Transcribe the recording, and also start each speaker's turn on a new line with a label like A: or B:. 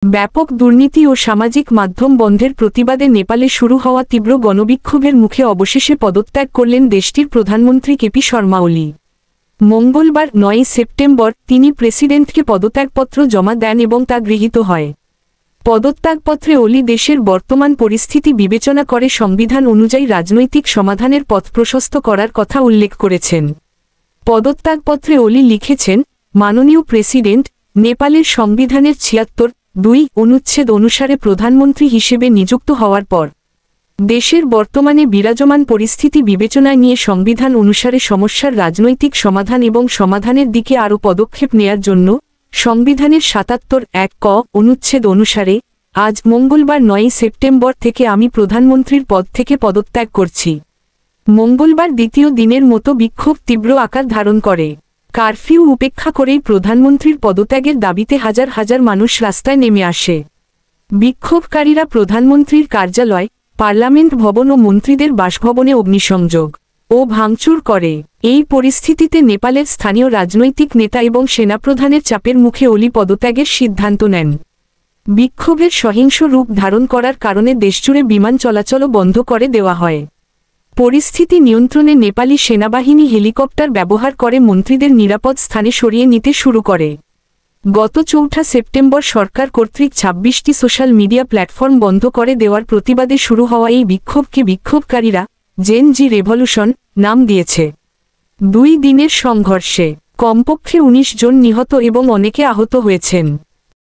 A: ব্যাপক দুর্নীতি ও সামাজিক মাধ্যম বন্ধের প্রতিবাদে নেপালে শুরু হওয়া তীব্র গণবিক্ষোভের মুখে অবশেষে পদত্যাগ করলেন দেশটির প্রধানমন্ত্রী কেপি শর্মা ওলি। মঙ্গলবার ৯ সেপ্টেম্বর তিনি প্রেসিডেন্টকে পদত্যাগপত্র জমা দেন এবং তা গৃহীত হয়। পদত্যাগপত্রে ওলি দেশের বর্তমান পরিস্থিতি বিবেচনা করে সংবিধান অনুযায়ী রাজনৈতিক সমাধানের পথ প্রশস্ত করার কথা উল্লেখ করেছেন। পদত্যাগপত্রে ওলি লিখেছেন, মাননীয় প্রেসিডেন্ট, নেপালের সংবিধানের ৭৬(২) অনুচ্ছেদ অনুসারে প্রধানমন্ত্রী হিসেবে নিযুক্ত হওয়ার পর দেশের বর্তমানে বিরাজমান পরিস্থিতি বিবেচনায় নিয়ে সংবিধান অনুসারে সমস্যার রাজনৈতিক সমাধান এবং সমাধানের দিকে আরও পদক্ষেপ নেয়ার জন্য সংবিধানের ৭৭(১) ক অনুচ্ছেদ অনুসারে আজ মঙ্গলবার ৯ সেপ্টেম্বর থেকে আমি প্রধানমন্ত্রীর পদ থেকে পদত্যাগ করছি। মঙ্গলবার দ্বিতীয় দিনের মতো বিক্ষোভ তীব্র আকার ধারণ করে। কারফিউ উপেক্ষা করেই প্রধানমন্ত্রীর পদত্যাগের দাবিতে হাজার হাজার মানুষ রাস্তায় নেমে আসে। বিক্ষোভকারীরা প্রধানমন্ত্রীর কার্যালয়, পার্লামেন্ট ভবন ও মন্ত্রীদের বাসভবনে অগ্নিসংযোগ ও ভাঙচুর করে। এই পরিস্থিতিতে নেপালের স্থানীয় রাজনৈতিক নেতা এবং সেনাপ্রধানের চাপের মুখে ওলি পদত্যাগের সিদ্ধান্ত নেন। বিক্ষোভের সহিংস রূপ ধারণ করার কারণে দেশজুড়ে বিমান চলাচলও বন্ধ করে দেওয়া হয়। পরিস্থিতি নিয়ন্ত্রণে নেপালি সেনাবাহিনী হেলিকপ্টার ব্যবহার করে মন্ত্রীদের নিরাপদ স্থানে সরিয়ে নিতে শুরু করে। গত ৪ সেপ্টেম্বর সরকার কর্তৃক ২৬টি সোশ্যাল মিডিয়া প্ল্যাটফর্ম বন্ধ করে দেওয়ার প্রতিবাদে শুরু হওয়া এই বিক্ষোভকে বিক্ষোভকারীরা জেন জি রেভলিউশন নাম দিয়েছে। ২ দিনের সংঘর্ষে কমপক্ষে ১৯ জন নিহত এবং অনেকে আহত হয়েছেন।